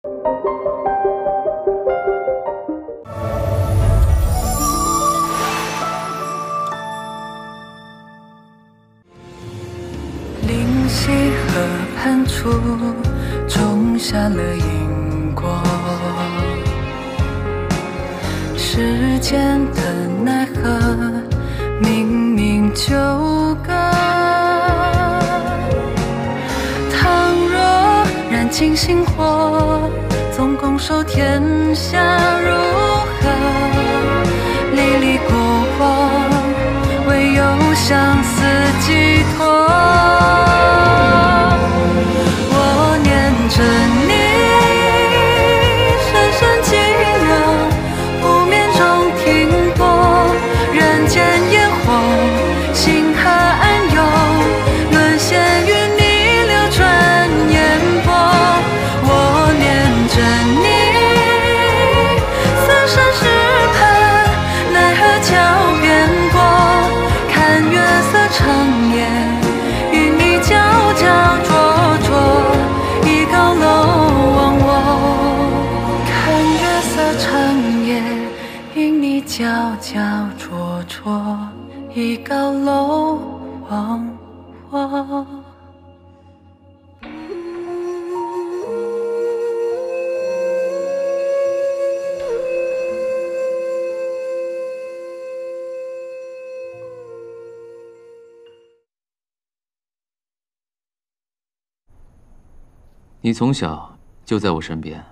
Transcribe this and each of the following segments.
灵溪河畔处种下了因果，世间的奈何，冥冥纠葛。倘若燃尽星火，总拱手天下如何？历历过往，唯有相思寄托。我念着你，深深寂寥，不眠中停泊。人间烟火，星河暗涌，沦陷于你流转烟波。我念着你，三生石畔，奈何桥边过。看月色长夜，与你皎皎灼灼，一高楼忘我。看月色长夜，与你皎皎灼灼，一高楼忘我。你从小就在我身边，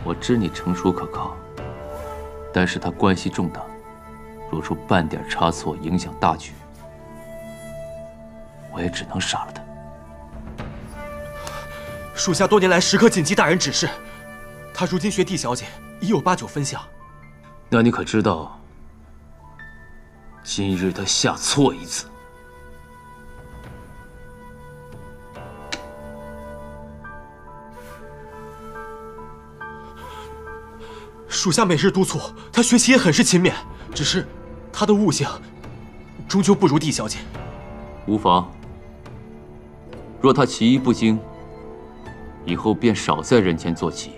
我知你成熟可靠，但是他关系重大，若出半点差错，影响大局，我也只能杀了他。属下多年来时刻谨记大人指示，他如今学帝小姐，已有8、9分像。那你可知道，今日他下错一次？属下每日督促他学习也很是勤勉，只是他的悟性终究不如帝小姐。无妨，若他其一不精，以后便少在人前坐骑。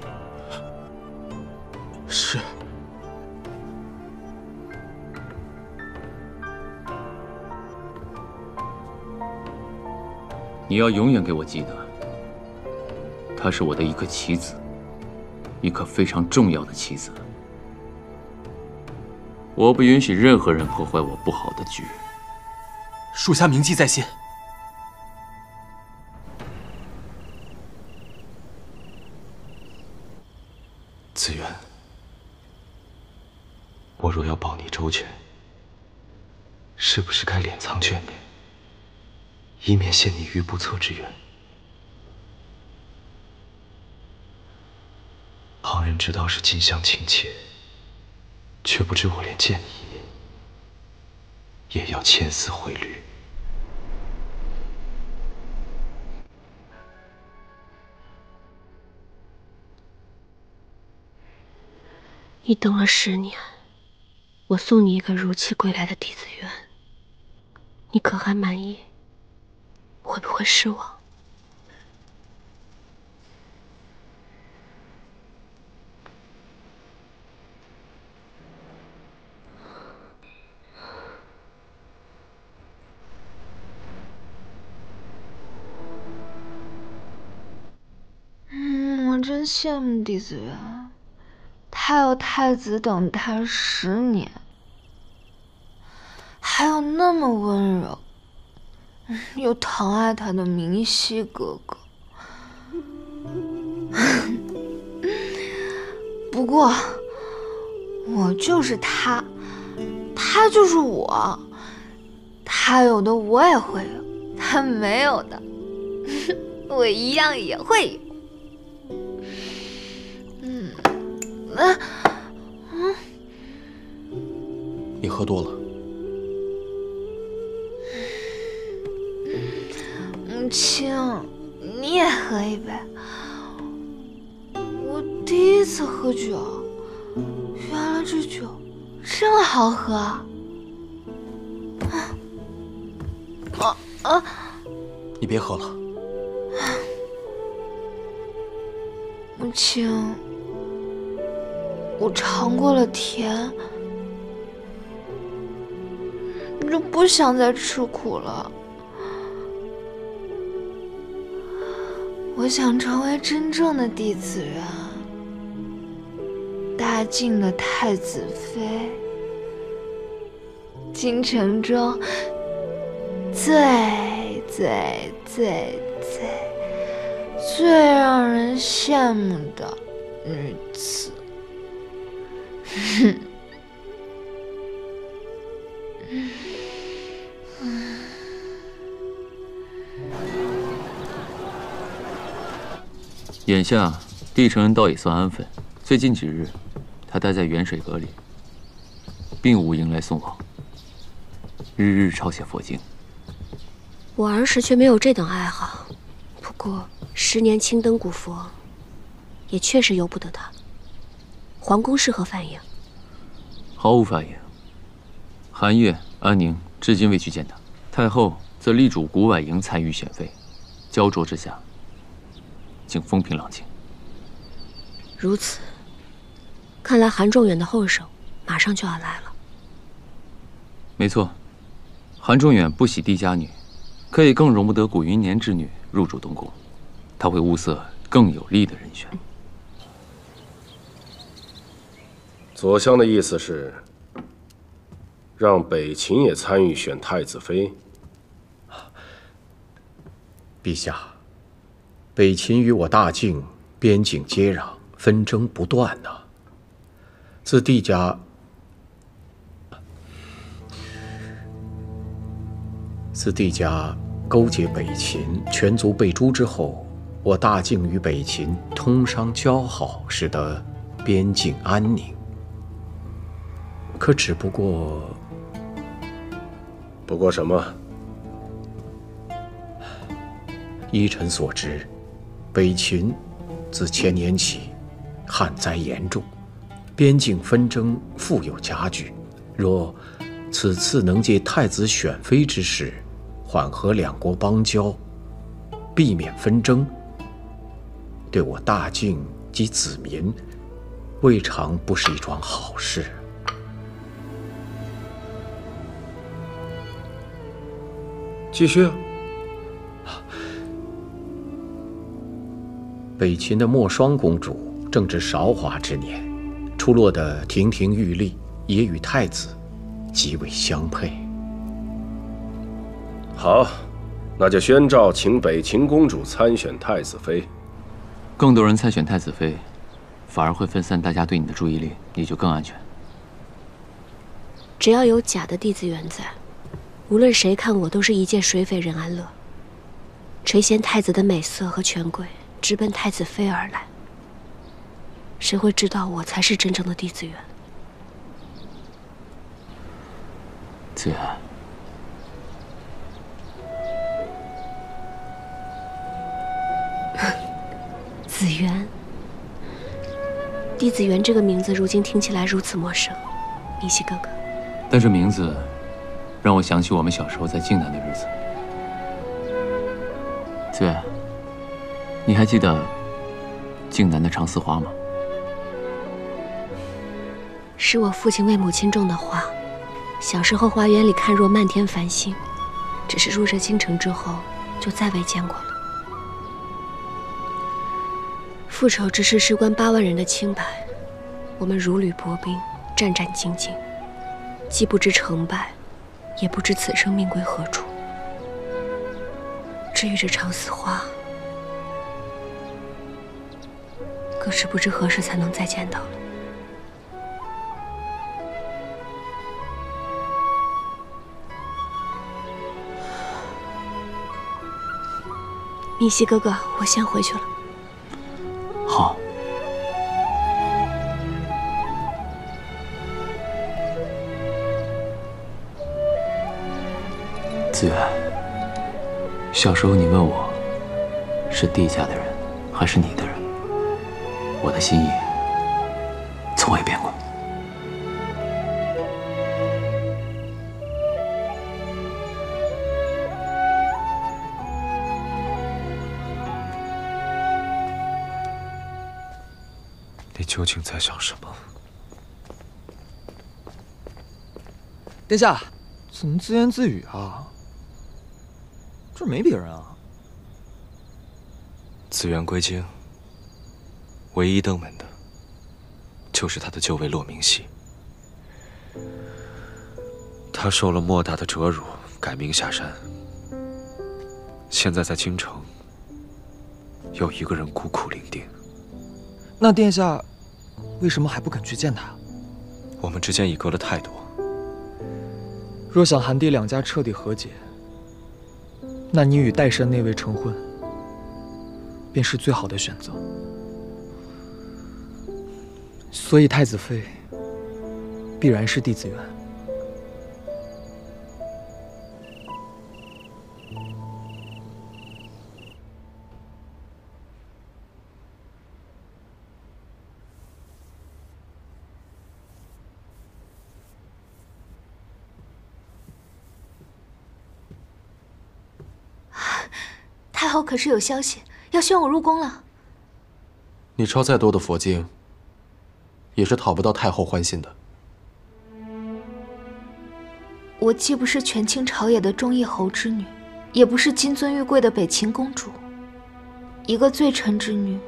是。你要永远给我记得，她是我的一颗棋子，一颗非常重要的棋子。我不允许任何人破坏我布好的局。属下铭记在心。子渊，我若要报你周全，是不是该敛藏眷恋，以免陷你于不测之缘？旁人知道是近乡情怯，却不知我连见你也要千丝回虑。你等了10年，我送你一个如期归来的弟子渊，你可还满意？会不会失望？我真羡慕弟子渊，他有太子等他10年，还有那么温柔又疼爱他的明熙哥哥。不过，我就是他，他就是我，他有的我也会有，他没有的，我一样也会有。你喝多了。母亲，你也喝一杯。我第一次喝酒，原来这酒这么好喝。你别喝了。母母亲，我尝过了甜，就不想再吃苦了。我想成为真正的弟子园，大晋的太子妃，京城中最让人羡慕的女子。眼下帝城人倒也算安分。最近几日，他待在元水阁里，并无迎来送往，日日抄写佛经。我儿时却没有这等爱好，不过10年青灯古佛，也确实由不得他。皇宫是何反应？毫无反应。韩月、安宁至今未去见他，太后则力主古婉莹参与选妃，焦灼之下，竟风平浪静。如此，看来韩仲远的后手马上就要来了。没错，韩仲远不喜帝家女，可以更容不得古云年之女入主东宫，他会物色更有利的人选。左相的意思是，让北秦也参与选太子妃。陛下，北秦与我大晋边境接壤，纷争不断呐。自帝家勾结北秦，全族被诛之后，我大晋与北秦通商交好，使得边境安宁。可只不过什么？依臣所知，北秦自前年起旱灾严重，边境纷争复有加剧。若此次能借太子选妃之事，缓和两国邦交，避免纷争，对我大晋及子民，未尝不是一桩好事。继续。北秦的莫双公主正值韶华之年，出落得亭亭玉立，也与太子极为相配。好，那就宣诏请北秦公主参选太子妃。更多人参选太子妃，反而会分散大家对你的注意力，你就更安全。只要有假的弟子缘在，无论谁看我都是一介水匪任安乐，垂涎太子的美色和权贵，直奔太子妃而来。谁会知道我才是真正的弟子缘？子远，子源，弟子源这个名字如今听起来如此陌生，明熙哥哥。但这名字让我想起我们小时候在靖南的日子。子远，你还记得靖南的长丝花吗？是我父亲为母亲种的花，小时候花园里看若漫天繁星，只是入这京城之后就再未见过了。复仇之事事关8万人的清白，我们如履薄冰，战战兢兢，既不知成败，也不知此生命归何处。至于这长丝花，更是不知何时才能再见到了。明熙哥哥，我先回去了。好。子远，小时候你问我，是帝家的人还是你的人，我的心意从未变过。你究竟在想什么？殿下，怎么自言自语啊？这没别人啊。紫元归京，唯一登门的，就是他的旧尉骆明熙。他受了莫大的折辱，改名下山。现在在京城，有一个人孤苦伶仃。那殿下为什么还不肯去见他？我们之间已隔了太多。若想韩帝两家彻底和解，那你与岱山那位成婚，便是最好的选择。所以太子妃必然是帝子元。太后可是有消息，要宣我入宫了。你抄再多的佛经，也是讨不到太后欢心的。我既不是权倾朝野的忠义侯之女，也不是金尊玉贵的北秦公主。一个罪臣之女，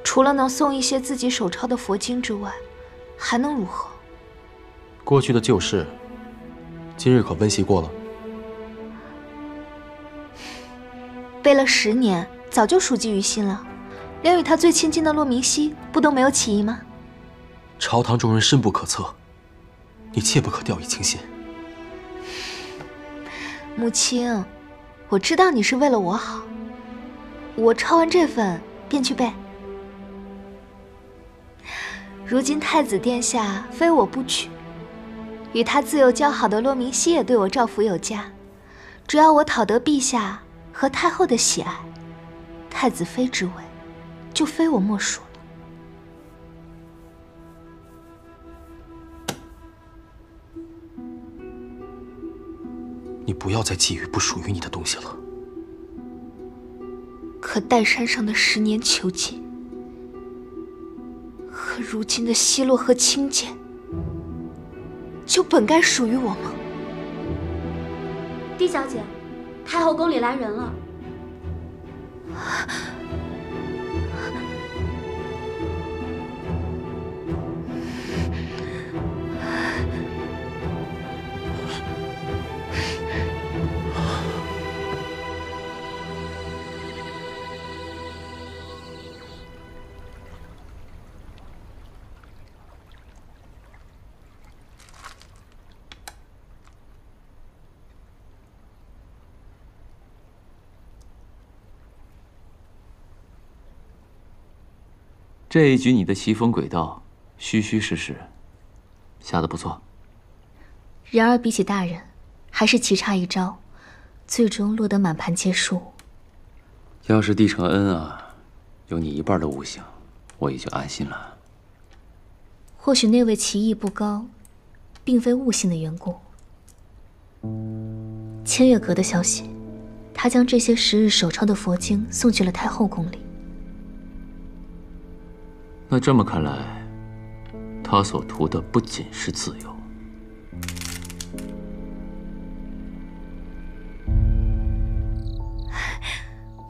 除了能诵一些自己手抄的佛经之外，还能如何？过去的旧事，今日可温习过了？背了10年，早就熟记于心了。连与他最亲近的骆明熙，不都没有起疑吗？朝堂中人深不可测，你切不可掉以轻心。母亲，我知道你是为了我好，我抄完这份便去背。如今太子殿下非我不娶，与他自幼交好的骆明熙也对我照拂有加，只要我讨得陛下和太后的喜爱，太子妃之位就非我莫属了。你不要再觊觎不属于你的东西了。可岱山上的10年囚禁，和如今的奚落和轻贱，就本该属于我吗？狄小姐，太后宫里来人了。这一局你的棋风轨道，虚虚实实，下得不错。然而比起大人，还是棋差一招，最终落得满盘皆输。要是帝承恩啊，有你1半的悟性，我也就安心了。或许那位棋艺不高，并非悟性的缘故。千月阁的消息，他将这些时日手抄的佛经送去了太后宫里。那这么看来，他所图的不仅是自由。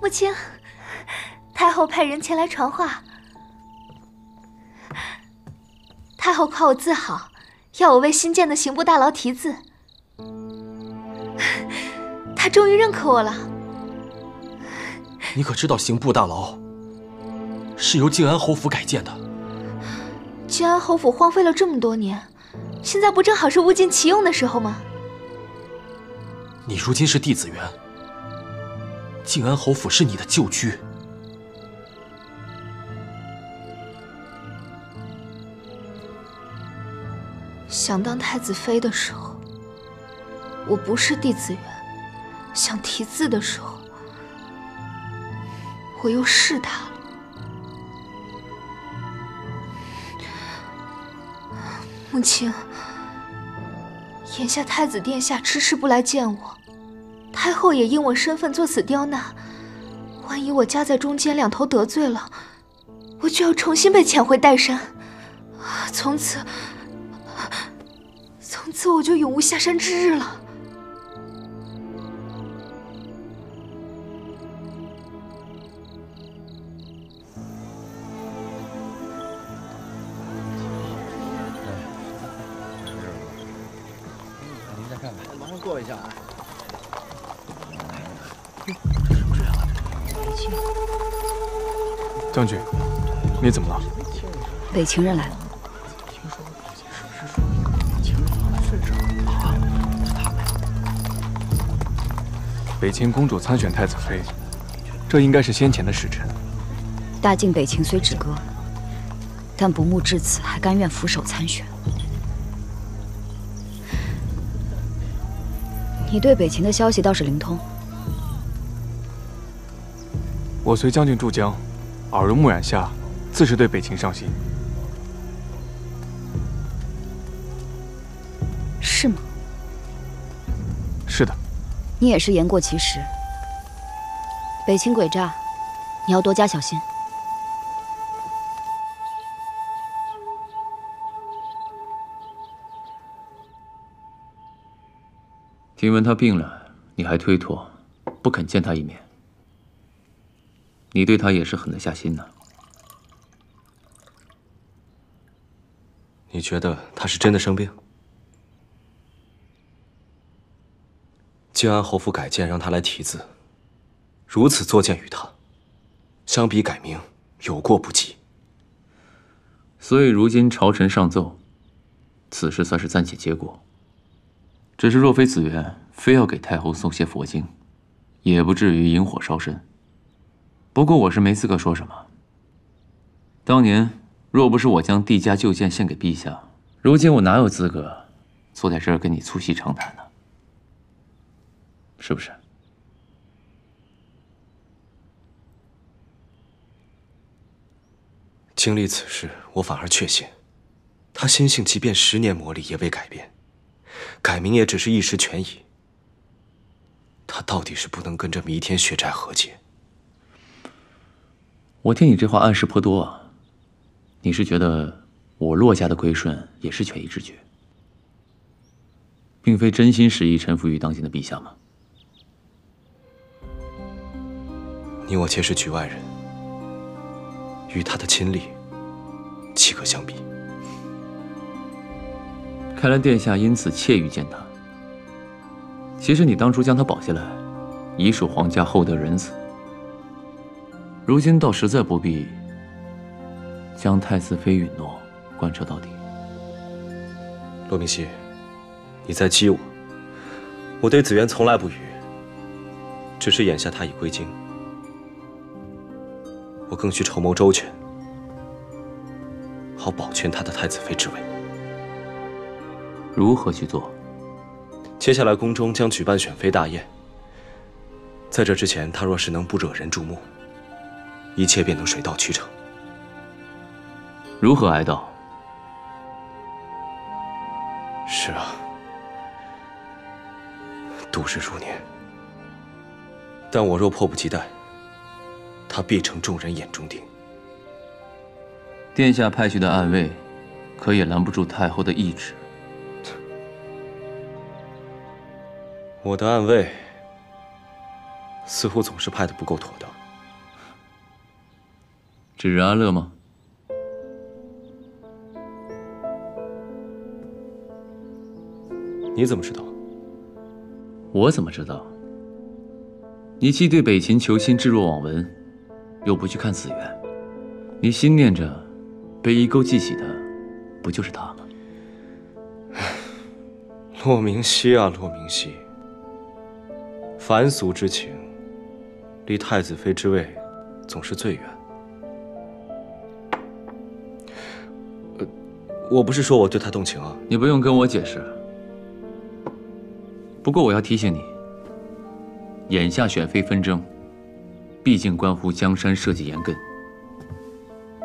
母亲，太后派人前来传话。太后夸我字好，要我为新建的刑部大牢题字。她终于认可我了。你可知道刑部大牢是由靖安侯府改建的？靖安侯府荒废了这么多年，现在不正好是物尽其用的时候吗？你如今是帝子元，靖安侯府是你的旧居。想当太子妃的时候，我不是帝子元；想题字的时候，我又是他了。母亲，眼下太子殿下迟迟不来见我，太后也因我身份作此刁难，万一我夹在中间两头得罪了，我就要重新被遣回岱山，从此我就永无下山之日了。您再看看，马上过一下啊。 将军，你怎么了？北秦人来了。北秦公主参选太子妃，这应该是先前的时辰。大晋北秦虽止戈，但不慕至此还甘愿俯首参选。你对北秦的消息倒是灵通。 我随将军驻疆，耳濡目染下，自是对北秦上心。是吗？是的。你也是言过其实。北秦诡诈，你要多加小心。听闻他病了，你还推脱，不肯见他一面。 你对他也是狠得下心呢。你觉得他是真的生病？靖安侯府改谏让他来题字，如此作践于他，相比改名，有过不及。所以如今朝臣上奏，此事算是暂且结果。只是若非子元非要给太后送些佛经，也不至于引火烧身。 不过我是没资格说什么。当年若不是我将帝家旧剑献给陛下，如今我哪有资格坐在这儿跟你促膝长谈呢？是不是？经历此事，我反而确信，他心性即便10年磨砺也未改变，改名也只是一时权宜。他到底是不能跟这弥天血债和解。 我听你这话暗示颇多啊！你是觉得我骆家的归顺也是权宜之举，并非真心实意臣服于当今的陛下吗？你我皆是局外人，与他的亲历，岂可相比？看来殿下因此怯于见他。其实你当初将他保下来，已属皇家厚德仁慈。 如今倒实在不必将太子妃允诺贯彻到底。骆明熙，你在激我。我对子元从来不语，只是眼下他已归京，我更需筹谋周全，好保全他的太子妃之位。如何去做？接下来宫中将举办选妃大宴，在这之前，他若是能不惹人注目， 一切便能水到渠成。如何哀悼？是啊，度日如年。但我若迫不及待，他必成众人眼中钉。殿下派去的暗卫，可也拦不住太后的懿旨。我的暗卫，似乎总是派的不够妥当。 指安乐吗？你怎么知道？我怎么知道？你既对北秦求亲置若罔闻，又不去看子元，你心念着被一钩记起的，不就是他吗？骆明熙啊，骆明熙，凡俗之情，离太子妃之位总是最远。 我不是说我对他动情啊，你不用跟我解释。不过我要提醒你，眼下选妃纷争，毕竟关乎江山社稷严根，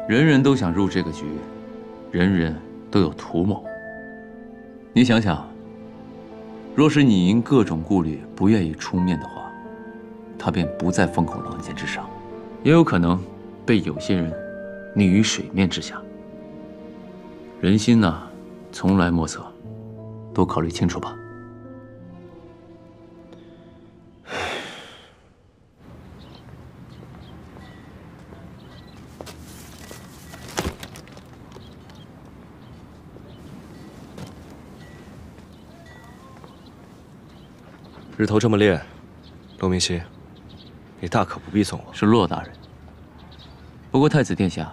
人人都想入这个局，人人都有图谋。你想想，若是你因各种顾虑不愿意出面的话，他便不在风口浪尖之上，也有可能被有些人溺于水面之下。人心呐，从来莫测，多考虑清楚吧。日头这么烈，骆明熙，你大可不必送我。是骆大人。不过太子殿下，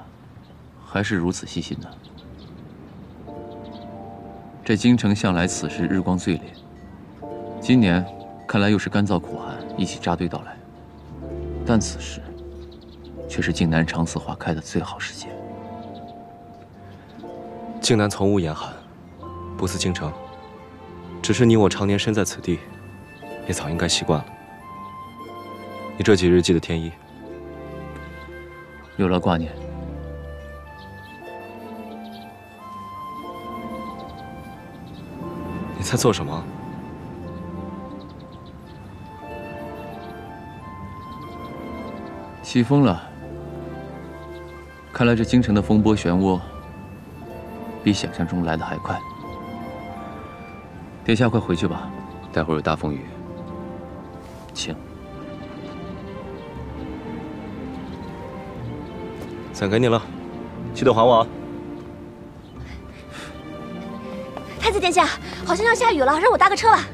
还是如此细心呢。这京城向来此时日光最烈，今年看来又是干燥苦寒一起扎堆到来，但此时却是靖南长刺花开的最好时节。靖南从无严寒，不似京城，只是你我常年身在此地，也早应该习惯了。你这几日记得添衣。有劳挂念。你在做什么？起风了。看来这京城的风波漩涡，比想象中来得还快。殿下快回去吧，待会儿有大风雨。请。伞给你了，记得还我啊。太子殿下，好像要下雨了，让我搭个车吧。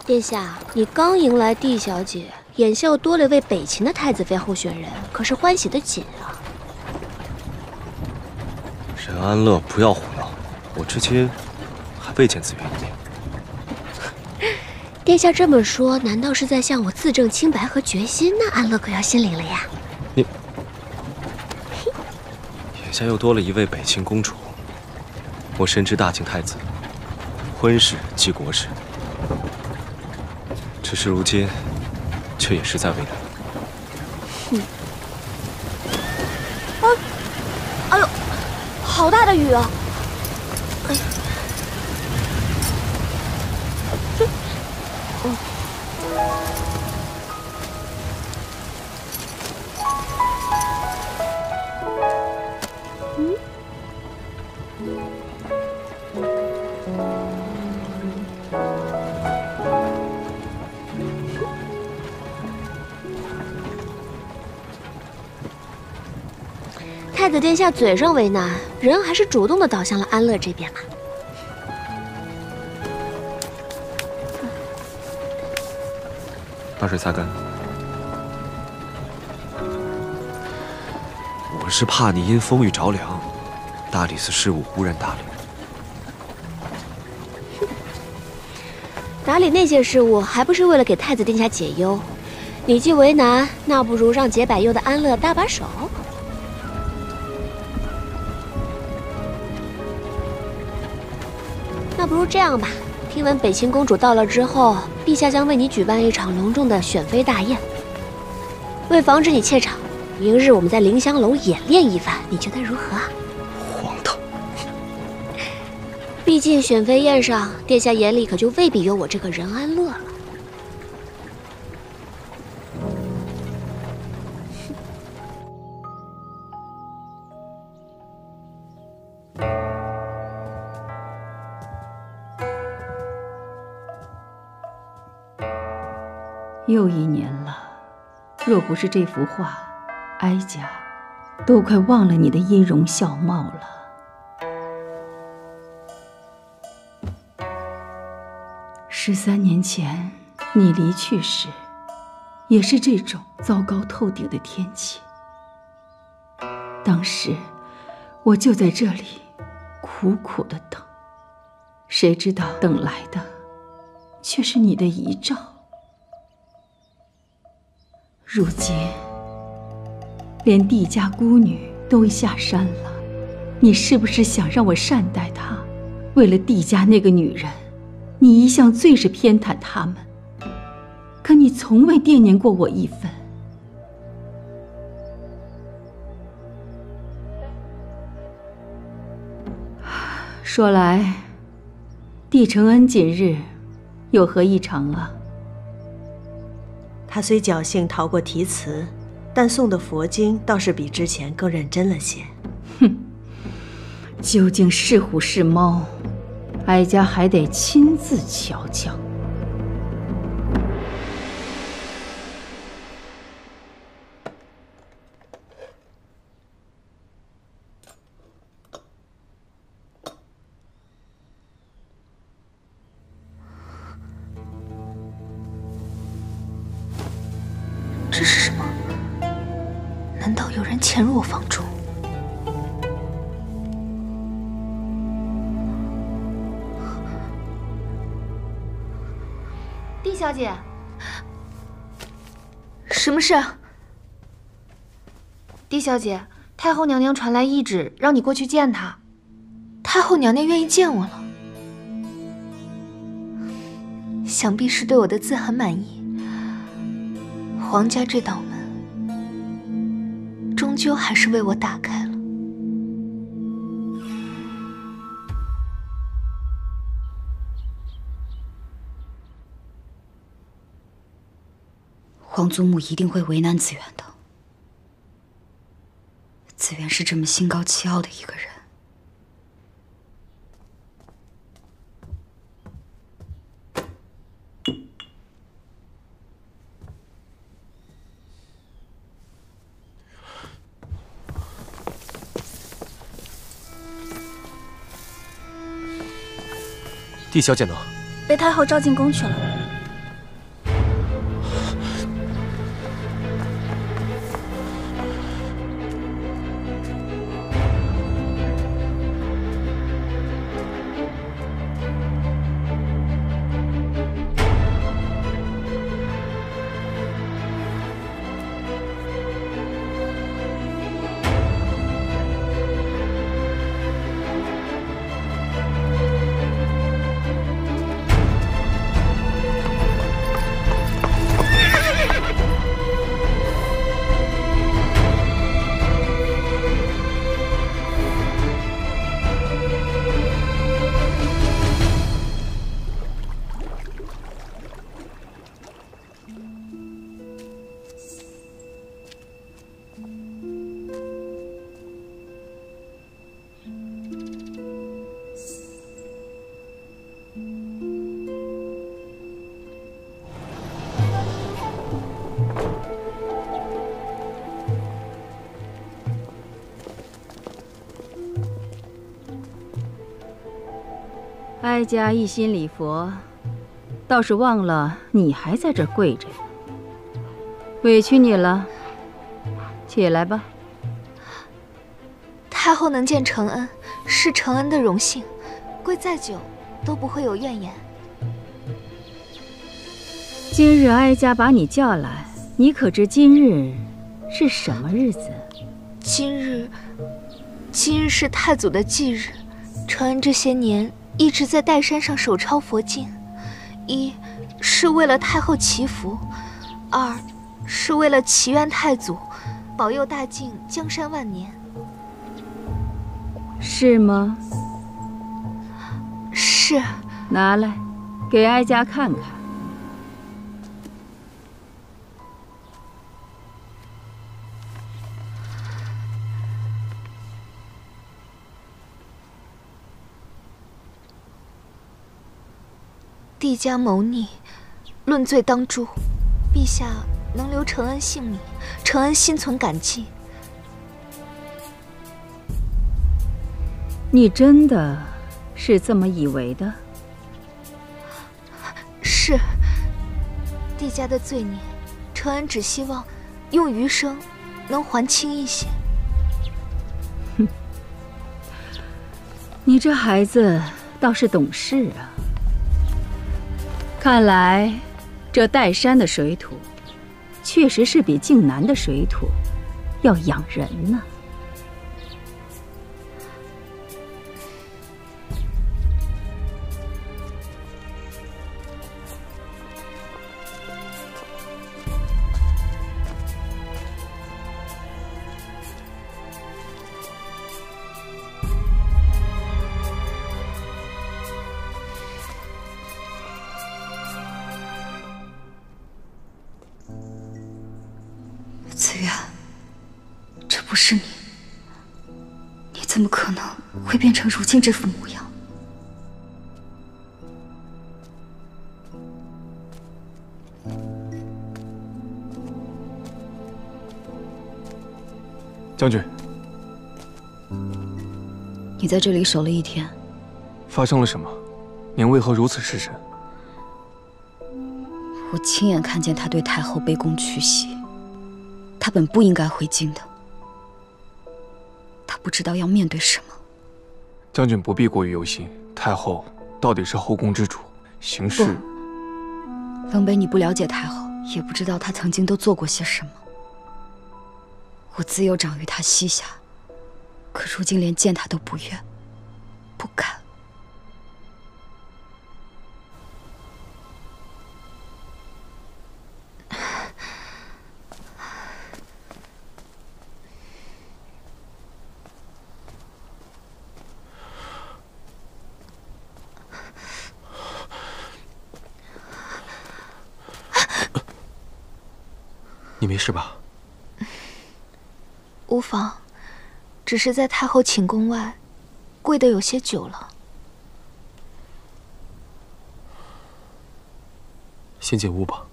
殿下，你刚迎来帝小姐，眼下又多了位北秦的太子妃候选人，可是欢喜的紧啊！任安乐，不要胡闹，我至今还未见紫渊一面。殿下这么说，难道是在向我自证清白和决心？那安乐可要心领了呀！你，眼下又多了一位北秦公主，我深知大秦太子，婚事即国事。只是如今，却也实在为难。哎呦，好大的雨啊！哎呀，太子殿下嘴上为难，人还是主动的倒向了安乐这边嘛。把水擦干。我是怕你因风雨着凉，大理寺事务无人打理。打理那些事务，还不是为了给太子殿下解忧？你既为难，那不如让解百忧的安乐搭把手。那不如这样吧，听闻北秦公主到了之后，陛下将为你举办一场隆重的选妃大宴。为防止你怯场，明日我们在凌香楼演练一番，你觉得如何啊？荒唐！毕竟选妃宴上，殿下眼里可就未必有我这个任安乐了。又一年了，若不是这幅画，哀家都快忘了你的音容笑貌了。13年前你离去时，也是这种糟糕透顶的天气。当时我就在这里苦苦的等，谁知道等来的却是你的遗照。如今，连帝家孤女都下山了，你是不是想让我善待她？为了帝家那个女人，你一向最是偏袒他们，可你从未惦念过我一分。说来，帝承恩近日有何异常啊？他虽侥幸逃过题词，但诵的佛经倒是比之前更认真了些。哼，究竟是虎是猫，哀家还得亲自瞧瞧。这是什么？难道有人潜入我房中？帝小姐，什么事？帝小姐，太后娘娘传来懿旨，让你过去见她。太后娘娘愿意见我了，想必是对我的字很满意。皇家这道门，终究还是为我打开了。皇祖母一定会为难紫渊的。紫渊是这么心高气傲的一个人。帝小姐呢？被太后召进宫去了。哀家一心礼佛，倒是忘了你还在这儿跪着呢，委屈你了。起来吧。太后能见承恩，是承恩的荣幸，跪再久都不会有怨言。今日哀家把你叫来，你可知今日是什么日子？今日是太祖的忌日。承恩这些年一直在岱山上手抄佛经，一是为了太后祈福，二是为了祈愿太祖保佑大晋江山万年。是吗？是。拿来，给哀家看看。帝家谋逆，论罪当诛。陛下能留承恩性命，承恩心存感激。你真的是这么以为的？是。帝家的罪孽，承恩只希望用余生能还清一些。哼，你这孩子倒是懂事啊。看来，这岱山的水土，确实是比靖南的水土要养人呢。不是你，你怎么可能会变成如今这副模样？将军，你在这里守了一天，发生了什么？您为何如此失神？我亲眼看见他对太后卑躬屈膝，他本不应该回京的，他不知道要面对什么。将军不必过于忧心，太后到底是后宫之主，行事……冷北，你不了解太后，也不知道她曾经都做过些什么。我自幼长于她膝下，可如今连见她都不愿，不敢。你没事吧？无妨，只是在太后寝宫外跪得有些久了。先进屋吧。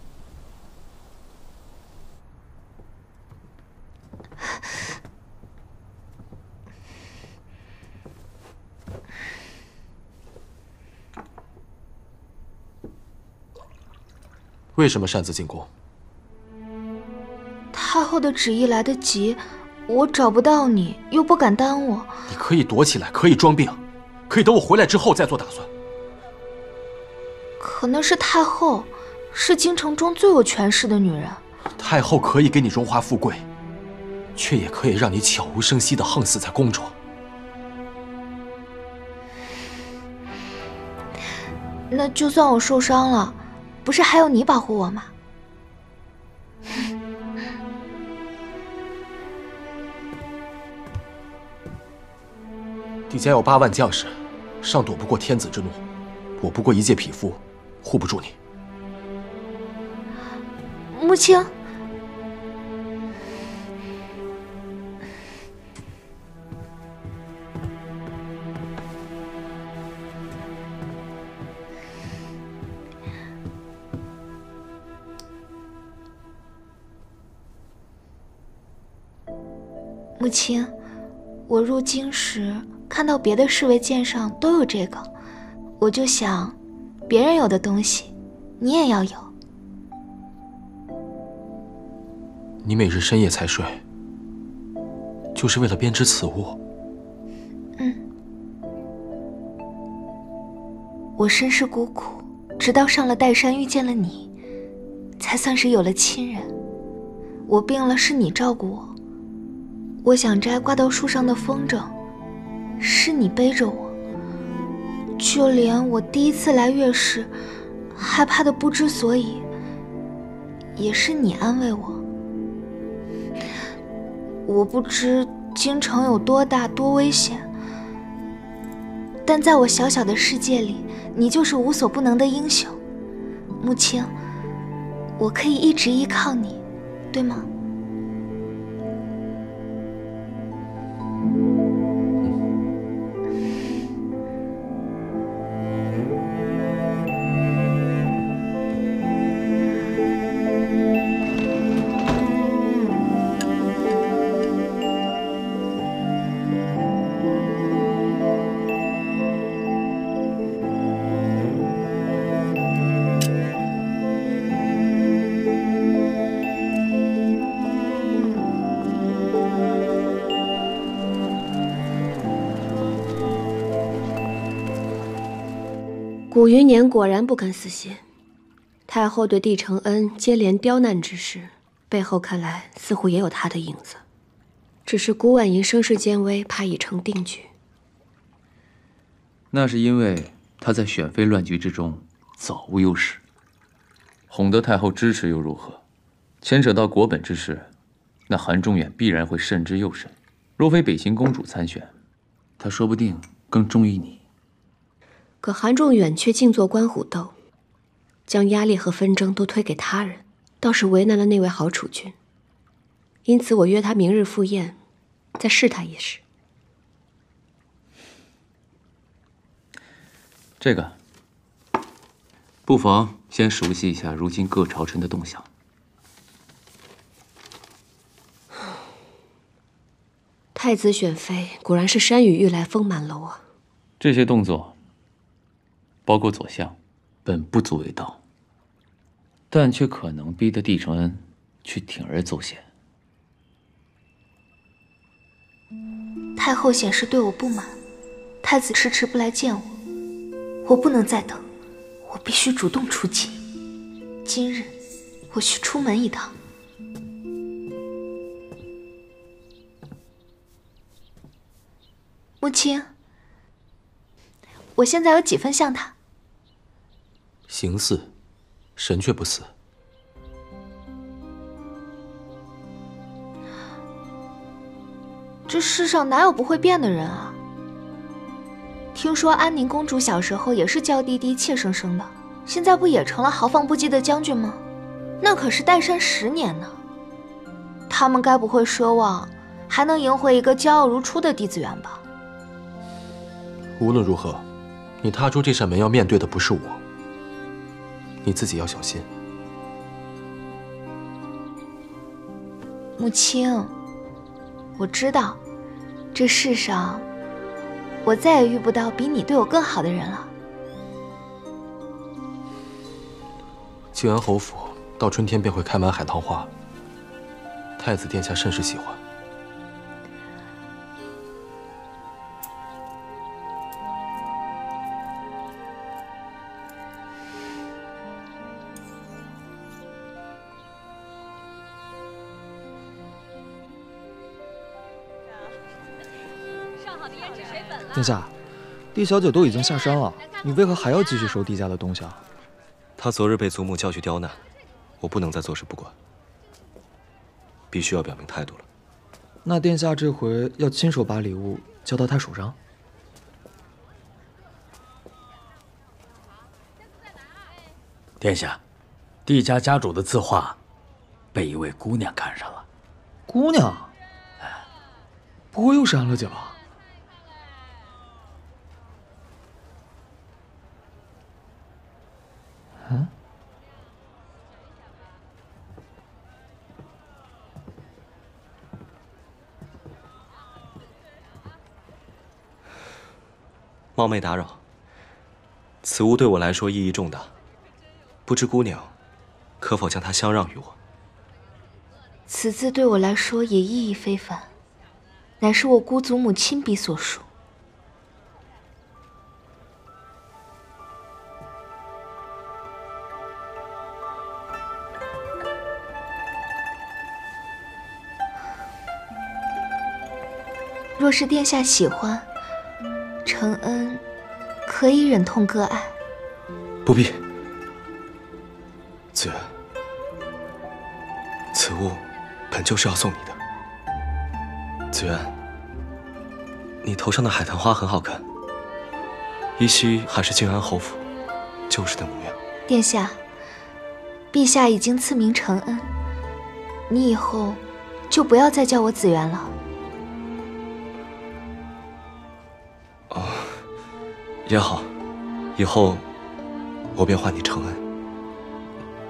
为什么擅自进宫？太后的旨意来得急，我找不到你，又不敢耽误。你可以躲起来，可以装病，可以等我回来之后再做打算。可那是太后，是京城中最有权势的女人。太后可以给你荣华富贵，却也可以让你悄无声息地横死在宫中。那就算我受伤了，不是还有你保护我吗？底下有8万将士，上躲不过天子之怒，我不过一介匹夫，护不住你。母亲，母亲，我入京时看到别的侍卫剑上都有这个，我就想，别人有的东西，你也要有。你每日深夜才睡，就是为了编织此物？嗯。我身世孤苦，直到上了岱山遇见了你，才算是有了亲人。我病了是你照顾我，我想摘挂到树上的风筝，是你背着我。就连我第一次来月氏，害怕的不知所以，也是你安慰我。我不知京城有多大多危险，但在我小小的世界里，你就是无所不能的英雄。母亲，我可以一直依靠你，对吗？古余年果然不肯死心，太后对帝承恩接连刁难之事，背后看来似乎也有他的影子。只是古婉莹声势渐微，怕已成定局。那是因为他在选妃乱局之中早无优势，哄得太后支持又如何？牵扯到国本之事，那韩仲远必然会慎之又慎。若非北秦公主参选，他说不定更忠于你。可韩仲远却净做官虎斗，将压力和纷争都推给他人，倒是为难了那位好储君。因此我约他明日赴宴，再试他一试。这个，不妨先熟悉一下如今各朝臣的动向。太子选妃，果然是山雨欲来风满楼啊！这些动作，包括左相，本不足为道，但却可能逼得帝承恩去铤而走险。太后显示对我不满，太子迟迟不来见我，我不能再等，我必须主动出击。今日我需出门一趟。母亲，我现在有几分像他？形似，神却不似。这世上哪有不会变的人啊？听说安宁公主小时候也是娇滴滴、怯生生的，现在不也成了豪放不羁的将军吗？那可是岱山10年呢。他们该不会奢望还能赢回一个骄傲如初的嫡子园吧？无论如何，你踏出这扇门要面对的不是我，你自己要小心。母亲，我知道，这世上我再也遇不到比你对我更好的人了。靖安侯府到春天便会开满海棠花，太子殿下甚是喜欢。殿下，帝小姐都已经下山了，你为何还要继续收帝家的东西啊？她昨日被祖母叫去刁难，我不能再坐视不管，必须要表明态度了。那殿下这回要亲手把礼物交到她手上？殿下，帝家家主的字画被一位姑娘看上了。姑娘？不会又是安乐姐吧？嗯？冒昧打扰，此物对我来说意义重大，不知姑娘可否将它相让于我？此字对我来说也意义非凡，乃是我姑祖母亲笔所书。若是殿下喜欢，承恩可以忍痛割爱。不必，子源，此物本就是要送你的。子源，你头上的海棠花很好看，依稀还是靖安侯府旧时的模样。殿下，陛下已经赐名承恩，你以后就不要再叫我子源了。哦，也好，以后我便唤你承恩。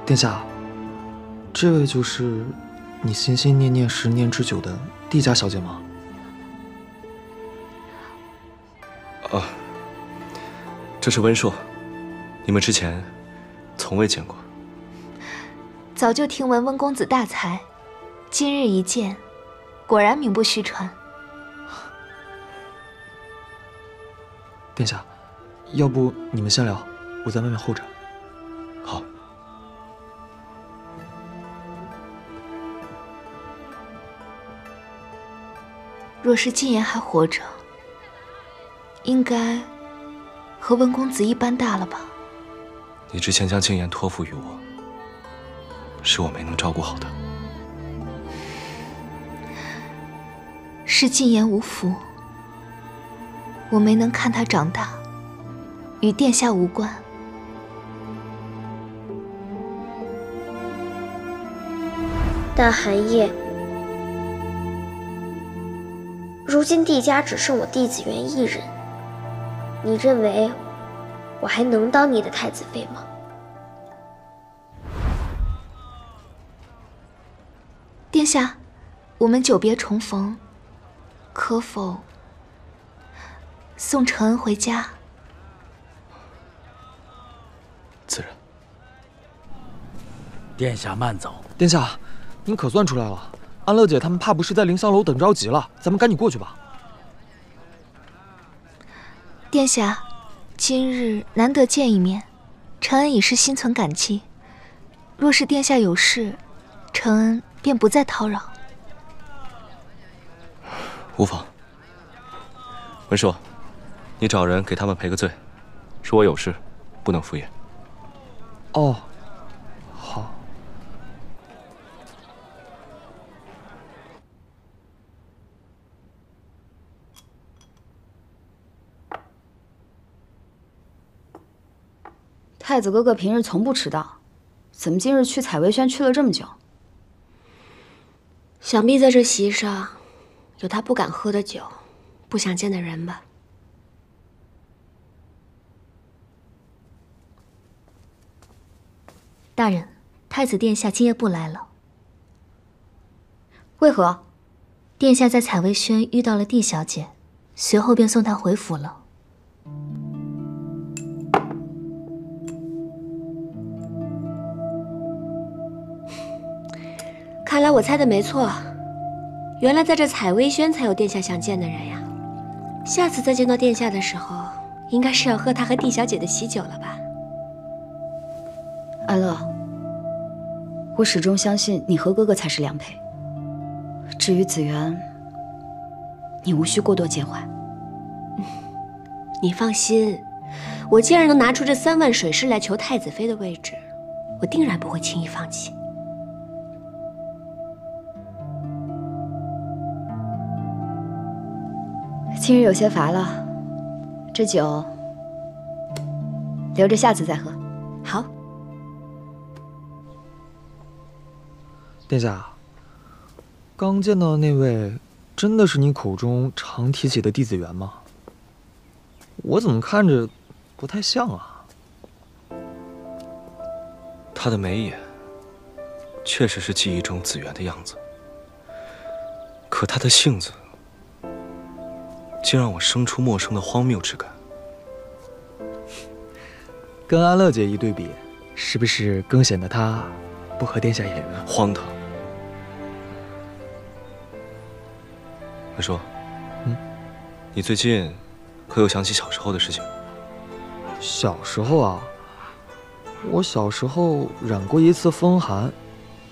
殿下，这位就是你心心念念10年之久的帝家小姐吗？哦，这是温硕，你们之前从未见过。早就听闻温公子大才，今日一见，果然名不虚传。殿下，要不你们先聊，我在外面候着。好。若是禁言还活着，应该和温公子一般大了吧？你之前将禁言托付于我，是我没能照顾好的。是禁言无福。我没能看他长大，与殿下无关。大寒夜，如今帝家只剩我帝子元一人，你认为我还能当你的太子妃吗？殿下，我们久别重逢，可否送承恩回家？自然。殿下慢走。殿下，您可算出来了。安乐姐他们怕不是在凌香楼等着急了，咱们赶紧过去吧。殿下，今日难得见一面，承恩已是心存感激。若是殿下有事，承恩便不再叨扰。无妨。文硕，你找人给他们赔个罪，说我有事，不能赴宴。哦，好。太子哥哥平日从不迟到，怎么今日去采薇轩去了这么久？想必在这席上有他不敢喝的酒，不想见的人吧。大人，太子殿下今夜不来了。为何？殿下在采薇轩遇到了帝小姐，随后便送她回府了。看来我猜的没错，原来在这采薇轩才有殿下想见的人呀。下次再见到殿下的时候，应该是要喝他和帝小姐的喜酒了吧？安乐，我始终相信你和哥哥才是良配。至于紫园，你无需过多介怀。你放心，我既然能拿出这3万水师来求太子妃的位置，我定然不会轻易放弃。今日有些乏了，这酒留着下次再喝。好。殿下，刚见到的那位，真的是你口中常提起的帝子元吗？我怎么看着不太像啊？他的眉眼确实是记忆中紫元的样子，可他的性子竟让我生出陌生的荒谬之感。跟安乐姐一对比，是不是更显得她不合殿下眼缘？荒唐！文硕，你最近可有想起小时候的事情？小时候啊，我小时候染过一次风寒，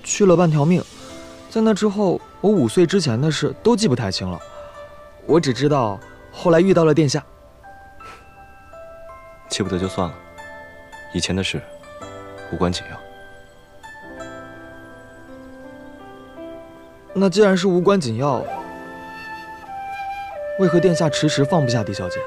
去了半条命。在那之后，我5岁之前的事都记不太清了。我只知道后来遇到了殿下。记不得就算了，以前的事无关紧要。那既然是无关紧要，为何殿下迟迟放不下狄小姐？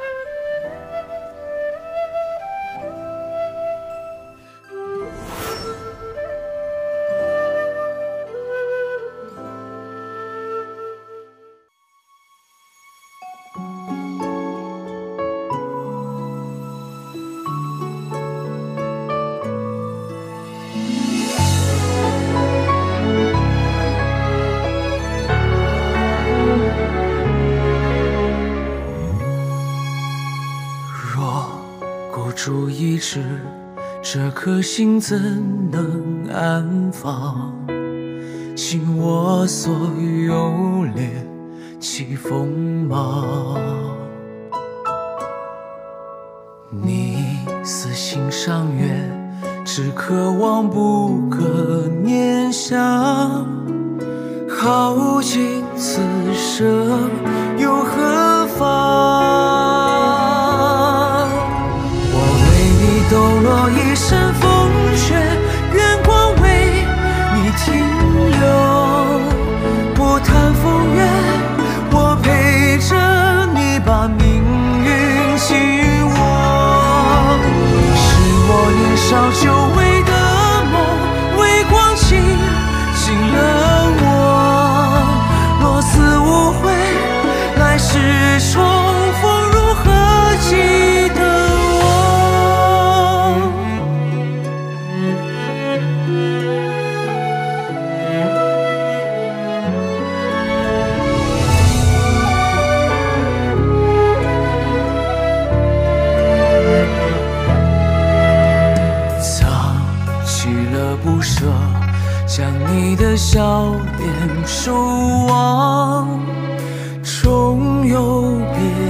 主一掷，这颗心怎能安放？尽我所有，猎起锋芒。你似心上月，只渴望不可念想。耗尽此生，又何妨？抖落一身风雪，愿光为你停留。不谈风月，我陪着你把命运紧握。是我年少久违的梦，微光尽了我。若似无悔，你的笑脸，守望终有别。